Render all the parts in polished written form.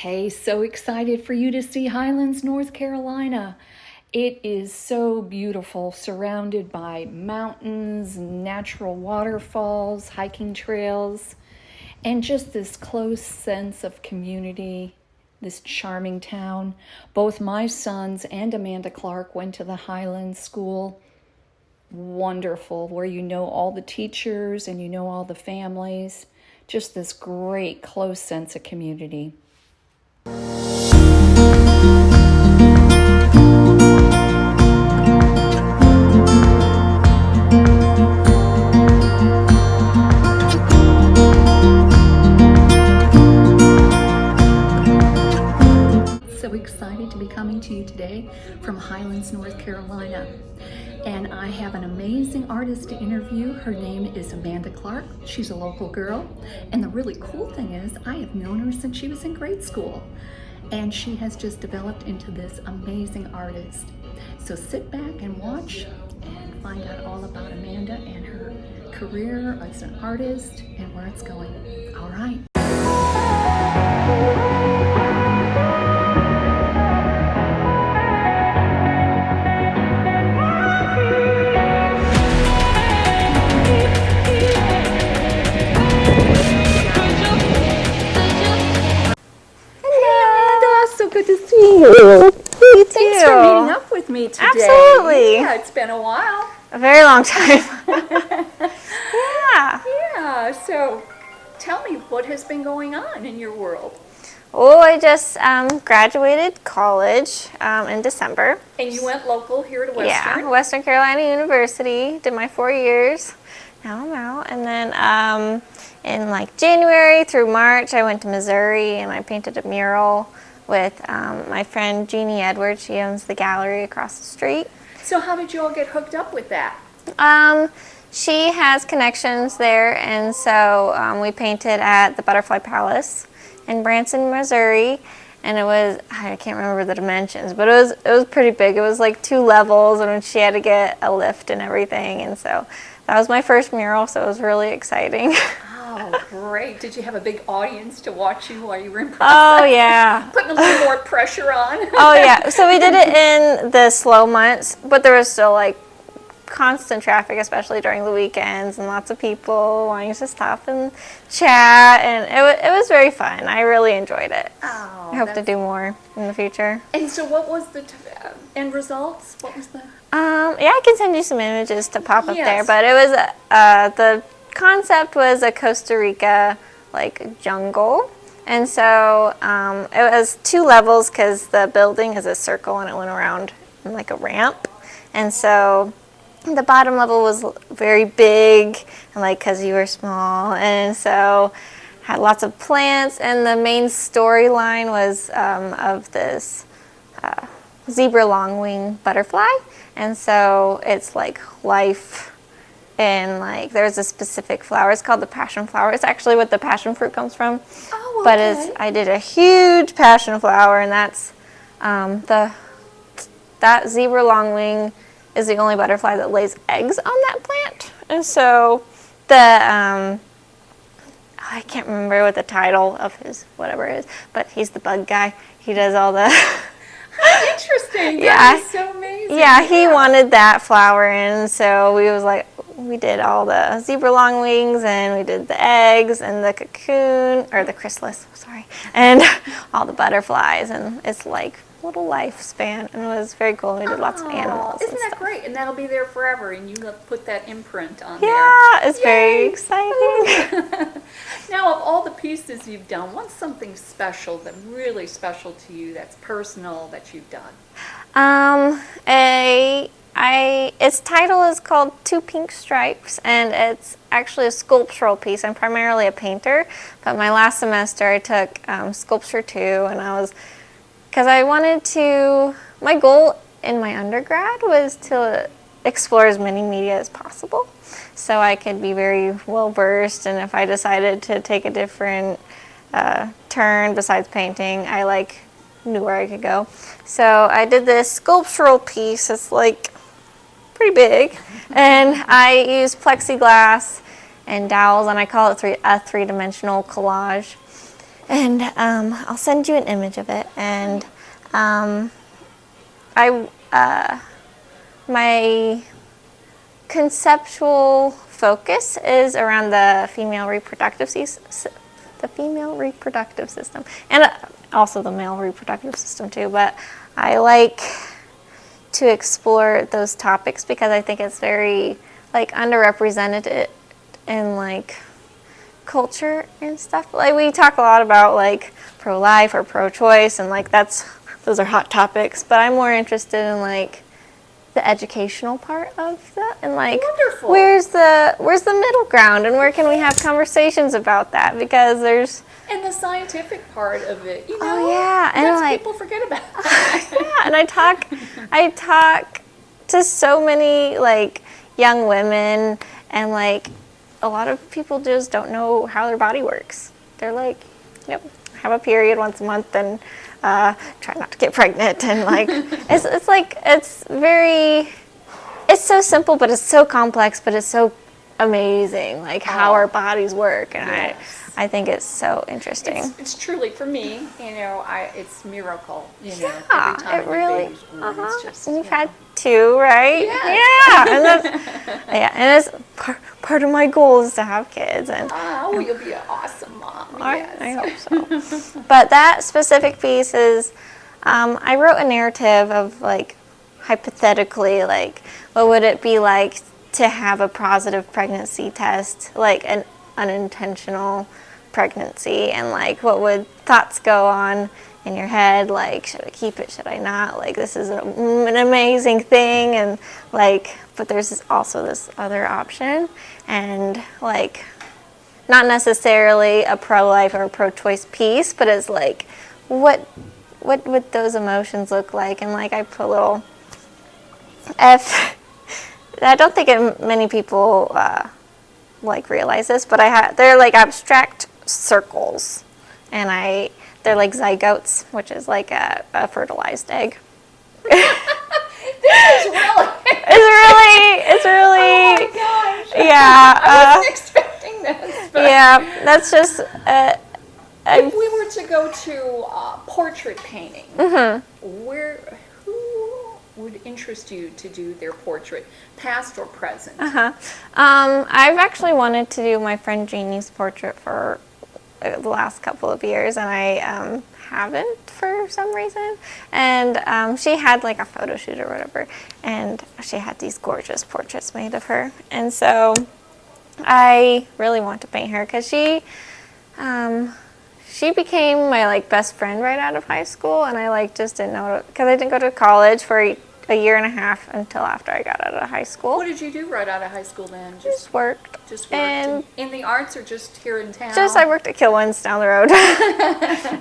Hey, so excited for you to see Highlands, North Carolina. It is so beautiful, surrounded by mountains, natural waterfalls, hiking trails, and just this close sense of community, this charming town. Both my sons and Amanda Clark went to the Highlands School. Wonderful, where you know all the teachers and you know all the families. Just this great, close sense of community. So excited to be coming to you today from Highlands, North Carolina. And I have an amazing artist to interview. Her name is Amanda Clark. She's a local girl. And the really cool thing is I have known her since she was in grade school. And she has just developed into this amazing artist. So sit back and watch and find out all about Amanda and her career as an artist and where it's going. All right. So good to see you. You Thanks for meeting up with me today. Absolutely. Yeah, it's been a while. A very long time. Yeah. Yeah, so tell me what has been going on in your world. Well, I just graduated college in December. And you went local here to Western. Yeah, Western Carolina University. Did my 4 years. Now I'm out. And then in like January through March, I went to Missouri and I painted a mural with my friend Jeannie Edwards. She owns the gallery across the street. So how did you all get hooked up with that? She has connections there, and so we painted at the Butterfly Palace in Branson, Missouri, and it was, I can't remember the dimensions, but it was pretty big. It was like 2 levels, and she had to get a lift and everything, and so that was my first mural, so it was really exciting. Oh, great. Did you have a big audience to watch you while you were in process? Oh, yeah. Putting a little more pressure on? Oh, yeah. So we did it in the slow months, but there was still like constant traffic, especially during the weekends, and lots of people wanting to stop and chat, and it was very fun. I really enjoyed it. Oh, I hope to do more in the future. And so what was the end results? What was the... Yeah, I can send you some images to pop up Yes. there, but it was the concept was a Costa Rica like jungle, and so it was 2 levels because the building is a circle and it went around in like a ramp, and so the bottom level was very big, and like because you were small, and so had lots of plants, and the main storyline was of this zebra longwing butterfly, and so it's like life. And like there's a specific flower. It's called the passion flower. It's actually what the passion fruit comes from. Oh, okay. But I did a huge passion flower, and that's that zebra longwing is the only butterfly that lays eggs on that plant. And so I can't remember what the title of his whatever it is, but he's the bug guy. He does all the Interesting. Yeah. That is so amazing. Yeah, he wanted that flower, and so we did all the zebra longwings, and we did the eggs and the cocoon, or the chrysalis, sorry, and all the butterflies, and it's like little lifespan, and it was very cool. We did lots of animals. Isn't and that stuff. great? And that'll be there forever, and you put that imprint on there. Yeah, it's very Yay. exciting. Now, of all the pieces you've done, what's something special, that really special to you, that's personal, that you've done? Its title is called Two Pink Stripes, and it's actually a sculptural piece. I'm primarily a painter, but my last semester I took sculpture too, and because I wanted to, my goal in my undergrad was to explore as many media as possible, so I could be very well versed, and if I decided to take a different turn besides painting, I knew where I could go. So I did this sculptural piece. It's like pretty big, and I used plexiglass and dowels, and I call it a 3-dimensional collage. And I'll send you an image of it. And my conceptual focus is around the female reproductive system, and also the male reproductive system too. But I like to explore those topics because I think it's very like underrepresented in like culture and stuff. Like we talk a lot about like pro-life or pro-choice, and like those are hot topics. But I'm more interested in like the educational part of that, and like Wonderful. where's the middle ground, and where can we have conversations about that, because there's And the scientific part of it, you know. Oh, yeah, and that's like- people forget about. yeah, and I talk to so many like young women, and like a lot of people just don't know how their body works. They're like, yep, have a period once a month and try not to get pregnant, and like it's like it's so simple, but it's so complex, but it's so amazing, like how our bodies work, and Yes. I think it's so interesting. It's truly, for me, you know, it's miracle, you know, Yeah, every time it really. a baby's born. It's just, And you've you know. had two, right? Yes. Yeah, and that's and it's part of my goal is to have kids, and Oh, you'll be an awesome mom. Yes. I hope so. But that specific piece is, I wrote a narrative of like hypothetically, like what would it be like to have a positive pregnancy test, like an unintentional pregnancy, and like what would thoughts go on in your head, like should I keep it, should I not, like this is an amazing thing, and like but there's also this other option, and like not necessarily a pro-life or a pro-choice piece, but it's like what would those emotions look like, and like I put a little F. I don't think many people like realize this, but they're like abstract circles, and they're like zygotes, which is like a fertilized egg. This is really. It's really, Oh my gosh. yeah, I wasn't expecting this. But yeah. That's just if we were to go to portrait painting, Mm-hmm. who would interest you to do their portrait, past or present? I've actually wanted to do my friend Jeannie's portrait for the last couple of years, and I haven't for some reason. And she had like a photo shoot or whatever, and she had these gorgeous portraits made of her. And so I really want to paint her because she became my like best friend right out of high school, and I like just didn't know, because I didn't go to college for a year and a half until after I got out of high school. What did you do right out of high school then? Just worked. Just worked and in the arts, or just here in town? I worked at Kilwins down the road.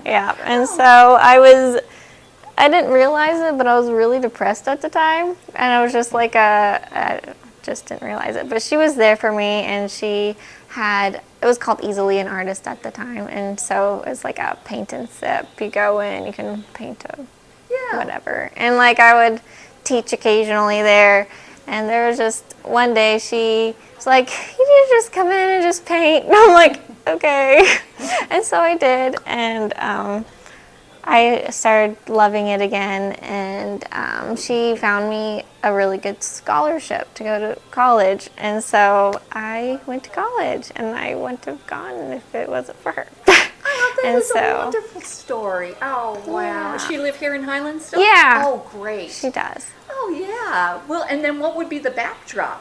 Yeah, and so I didn't realize it, but I was really depressed at the time, and I was just like I just didn't realize it. But she was there for me, and it was called Easily an Artist at the time, and so it's like a paint and sip. You go in, you can paint whatever, and like I would teach occasionally there, and there was just one day she was like, you need to just come in and just paint, and I'm like, okay. And so I did, and I started loving it again, and she found me a really good scholarship to go to college, and so I went to college, and I wouldn't have gone if it wasn't for her. Oh, that And was a so- wonderful story. Oh, wow. Yeah. Does she live here in Highlands still? Yeah. Oh, great. She does. Oh, yeah. Well, and then what would be the backdrop?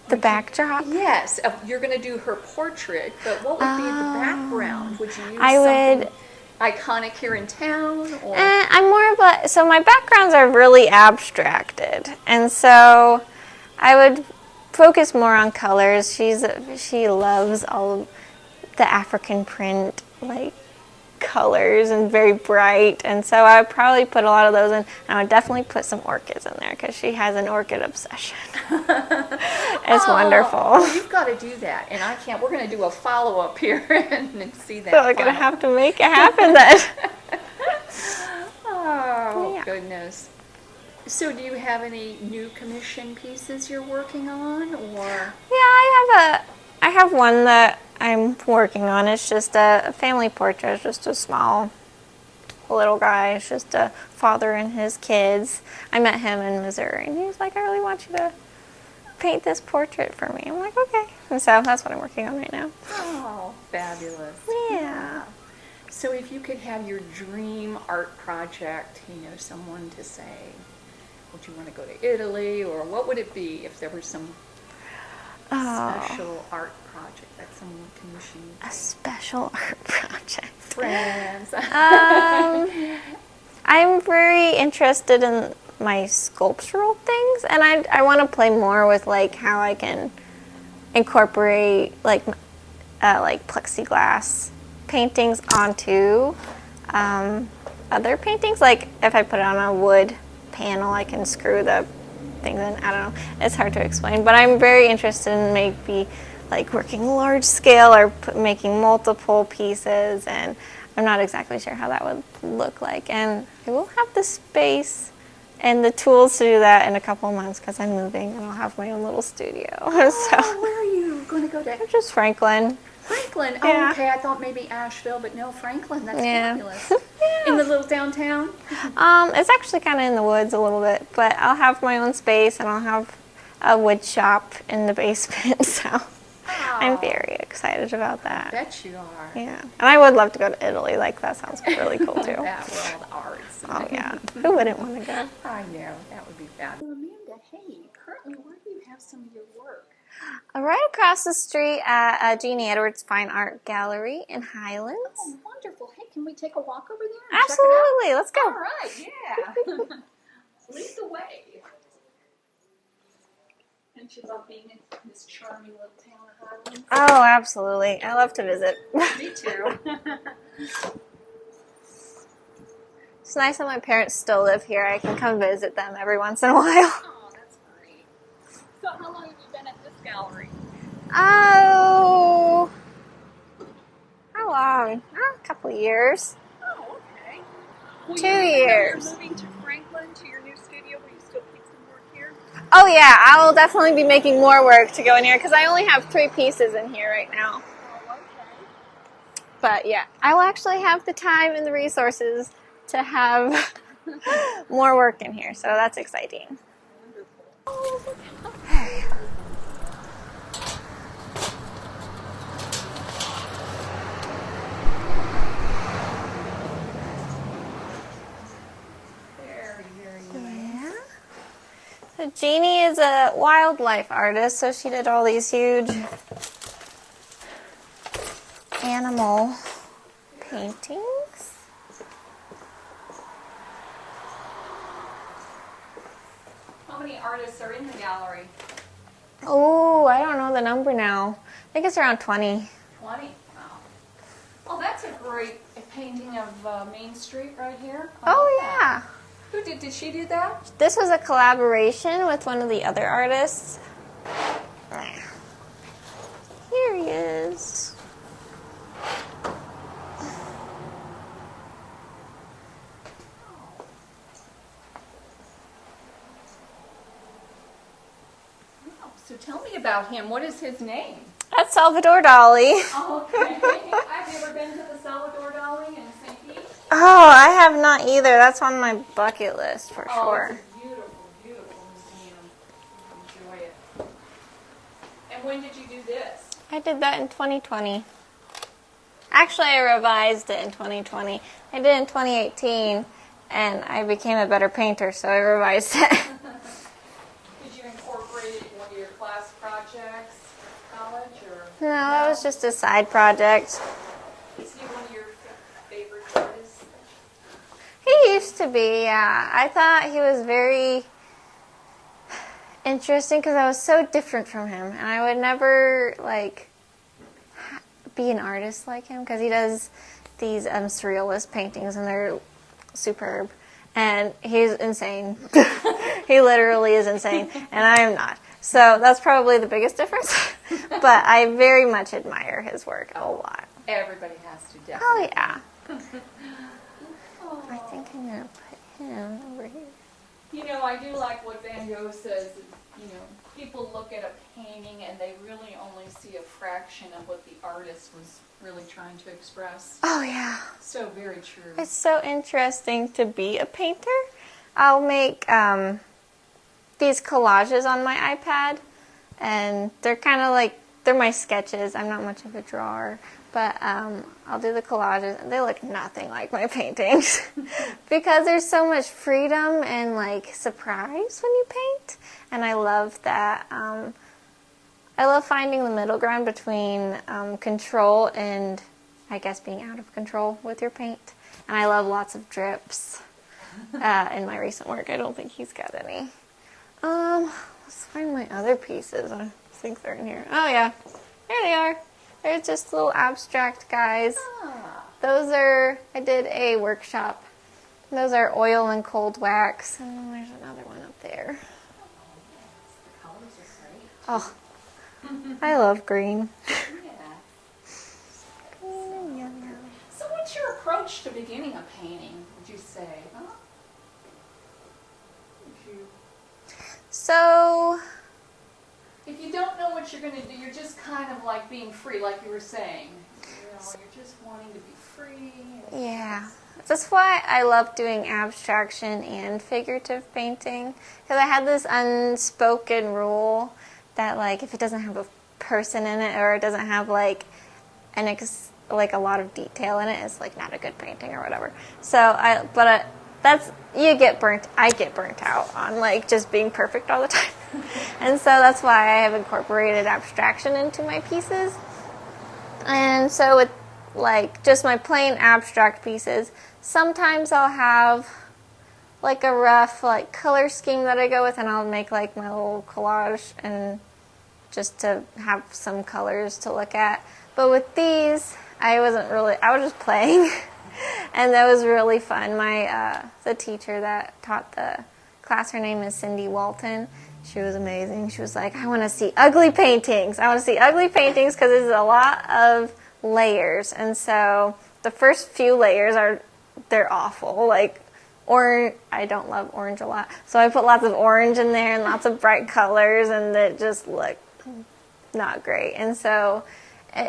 The backdrop? Yes, you're going to do her portrait, but what would be the background? Would you use I would- something iconic here in town? Or? I'm more of so my backgrounds are really abstracted, and so I would focus more on colors. She loves all of the African print, like colors, and very bright, and so I would probably put a lot of those in, and I would definitely put some orchids in there because she has an orchid obsession. It's wonderful. Oh, you've got to do that, and I can't. We're going to do a follow-up here and see that. So I'm gonna final. have to make it happen then. Oh, Yeah. goodness. So do you have any new commission pieces you're working on, or? Yeah, I have one that I'm working on. It's just a family portrait. It's just a small little guy. It's just a father and his kids. I met him in Missouri, and he was like, I really want you to paint this portrait for me. I'm like, okay. And so that's what I'm working on right now. Oh, fabulous. Yeah. So if you could have your dream art project, someone to say, would you want to go to Italy, or what would it be if there was some special art project that someone would commission you? A special art project. Friends. I'm very interested in my sculptural things, and I want to play more with like how I can incorporate like plexiglass paintings onto other paintings. Like if I put it on a wood panel, I can screw the things in. I don't know. It's hard to explain, but I'm very interested in maybe like working large scale or making multiple pieces, and I'm not exactly sure how that would look like. And I will have the space and the tools to do that in a couple of months because I'm moving and I'll have my own little studio. Oh, where are you going to go to? Just Franklin. Franklin. Yeah. Oh, okay. I thought maybe Asheville, but no, Franklin. That's Yeah. fabulous. In the little downtown? It's actually kind of in the woods a little bit, but I'll have my own space and I'll have a wood shop in the basement, so I'm very excited about that. Bet you are. Yeah, and I would love to go to Italy. Like, that sounds really cool too. That world arts. Oh yeah, who wouldn't want to go? I know. That would be fabulous. Amanda, hey, currently where do you have some of your work? Right across the street at Jeannie Edwards Fine Art Gallery in Highlands. Oh, wonderful. Hey, can we take a walk over there and Absolutely, let's check it out? go. All right, yeah. Lead the way. Don't you love being in this charming little town of Highlands? Oh, absolutely. I love to visit. Me too. It's nice that my parents still live here. I can come visit them every once in a while. Oh, that's great. So how long have you been at this gallery? Oh, how long? Oh, a couple of years. Oh, okay. Well, 2 years. You're moving to Franklin, to your new studio. Will you still keep some work here? Oh yeah, I will definitely be making more work to go in here because I only have 3 pieces in here right now. Oh, okay. But yeah, I will actually have the time and the resources to have more work in here, so that's exciting. Wonderful. Very, very nice. Yeah. So Jeannie is a wildlife artist, so she did all these huge animal paintings. How many artists are in the gallery? Oh, I don't know the number now. I think it's around 20. 20? Wow. Oh, that's a great painting of Main Street right here. I Oh, love yeah. that. Who did she do that? This was a collaboration with one of the other artists. Here he is. Oh, so tell me about him. What is his name? That's Salvador Dali. Okay. I've never been to the Salvador Dali in St. Pete. Oh, I have not either. That's on my bucket list for sure. It's a beautiful, beautiful museum. Enjoy it. And when did you do this? I did that in 2020. Actually, I revised it in 2020. I did it in 2018, and I became a better painter, so I revised it. Did you incorporate it in one of your class projects at college? Or No, that was just a side project. Is he one of your favorite artists? He used to be, yeah. I thought he was very interesting because I was so different from him, and I would never, like, be an artist like him because he does these surrealist paintings, and they're superb. And he's insane. He literally is insane, and I am not. So that's probably the biggest difference. But I very much admire his work a lot. Everybody has to definitely. Oh, yeah. I Oh. think I'm going to put him over here. You know, I do like what Van Gogh says. people look at a painting and they really only see a fraction of what the artist was really trying to express. Oh, yeah. So very true. It's so interesting to be a painter. I'll make these collages on my iPad, and they're kind of like, they're my sketches. I'm not much of a drawer, but I'll do the collages, and they look nothing like my paintings because there's so much freedom and like surprise when you paint, and I love that. I love finding the middle ground between control and, I guess, being out of control with your paint. And I love lots of drips in my recent work. I don't think he's got any. Let's find my other pieces. I think they're in here. Oh, yeah. There they are. They're just little abstract guys. Those are, I did a workshop. Those are oil and cold wax. And then there's another one up there. The colors are great. Oh, I love green. Yeah. So what's your approach to beginning a painting, would you say? Huh? So, If you don't know what you're going to do, you're just kind of like being free, like you were saying. You're just wanting to be free. yeah. That's why I love doing abstraction and figurative painting. Because I had this unspoken rule that, like, if it doesn't have a person in it or it doesn't have, like, a lot of detail in it, it's, like, not a good painting or whatever. So, I get burnt out on, like, just being perfect all the time. And so that's why I have incorporated abstraction into my pieces. And so with, like, just my plain abstract pieces, sometimes I'll have, like, a rough, like, color scheme that I go with, and I'll make, like, my little collage and just to have some colors to look at. But with these, I was just playing. And that was really fun. The teacher that taught the class, her name is Cindy Walton. She was amazing. She was like, I want to see ugly paintings. I want to see ugly paintings because there's a lot of layers. And so the first few layers they're awful. Like, orange, I don't love orange a lot. So I put lots of orange in there and lots of bright colors, and it just looked not great. And so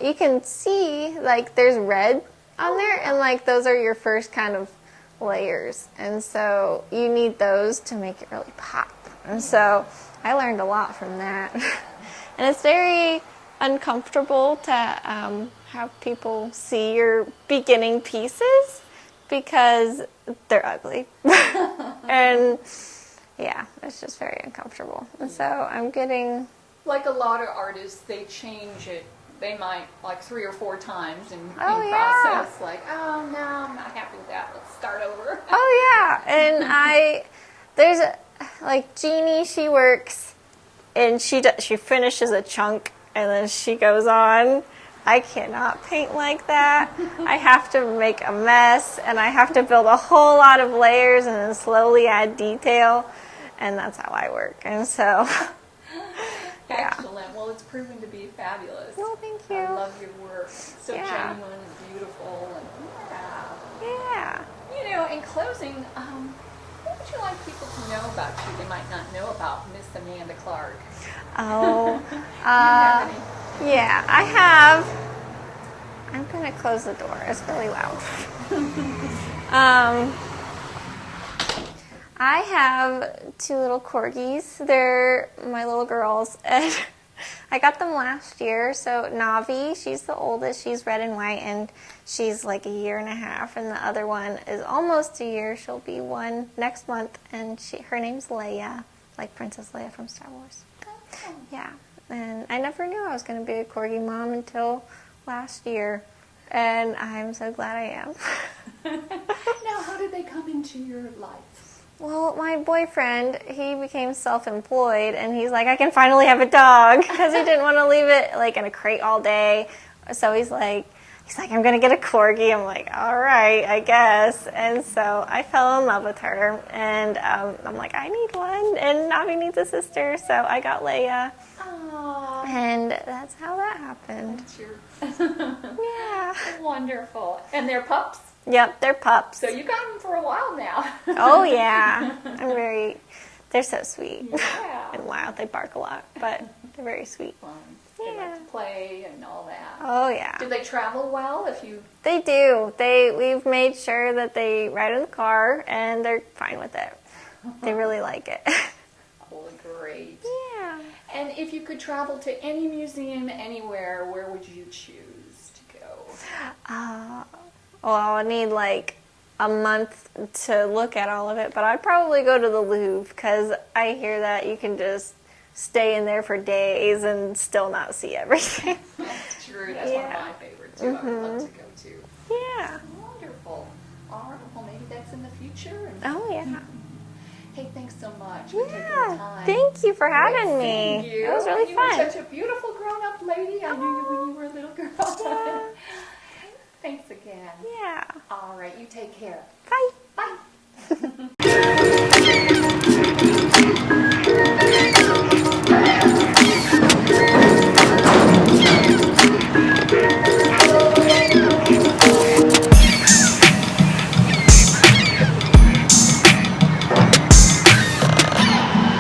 you can see, like, there's red on there, and, like, those are your first kind of layers. And so you need those to make it really pop. And so I learned a lot from that. And it's very uncomfortable to have people see your beginning pieces because they're ugly. And yeah, it's just very uncomfortable. And so I'm getting... Like a lot of artists, they change it. They might, like, 3 or 4 times in yeah. process. Like, oh, no, I'm not happy with that. Let's start over. Oh, yeah. And there's, like, Jeannie, she works, and she finishes a chunk, and then she goes on. I cannot paint like that. I have to make a mess, and I have to build a whole lot of layers and then slowly add detail, and that's how I work. And so... Excellent. Well, it's proven to be fabulous. Well, thank you. I love your work. So genuine and beautiful. And yeah. In closing, what would you like people to know about you they might not know about Miss Amanda Clark? Oh, yeah, I have. I'm going to close the door. It's really loud. I have 2 little corgis. They're my little girls, and I got them last year. So Navi, she's the oldest. She's red and white, and she's like 1.5 years. And the other one is almost 1 year. She'll be 1 next month, and her name's Leia, like Princess Leia from Star Wars. Oh. Yeah, and I never knew I was going to be a corgi mom until last year, and I'm so glad I am. Now, how did they come into your life? Well, my boyfriend, he became self-employed, and he's like, I can finally have a dog, because he didn't want to leave it, like, in a crate all day. So he's like, I'm going to get a corgi. I'm like, all right, I guess. And so I fell in love with her, and I'm like, I need one, and Navi needs a sister, so I got Leia. Aww. And that's how that happened. Yeah. Wonderful. And they're pups? Yep, they're pups. So you got them for a while now. Oh, yeah. They're so sweet. Yeah. and loud. They bark a lot, but they're very sweet. Fun. They Yeah. like to play and all that. Oh yeah. Do they travel well if you... They do. We've made sure that they ride in the car and they're fine with it. They really like it. Oh, great. Yeah. And if you could travel to any museum anywhere, where would you choose to go? Well, I would need like a month to look at all of it, but I'd probably go to the Louvre because I hear that you can just stay in there for days and still not see everything. That's true. That's one of my favorites too. I would love to go to. Yeah. Wonderful. All right. Well, maybe that's in the future. And Oh yeah. hey, thanks so much for taking the Yeah. time. Thank you for Great having seeing me. you. It was really You fun. were such a beautiful grown-up lady. I knew you when you were a little girl. Thanks again. Yeah. All right. You take care. Bye. Bye.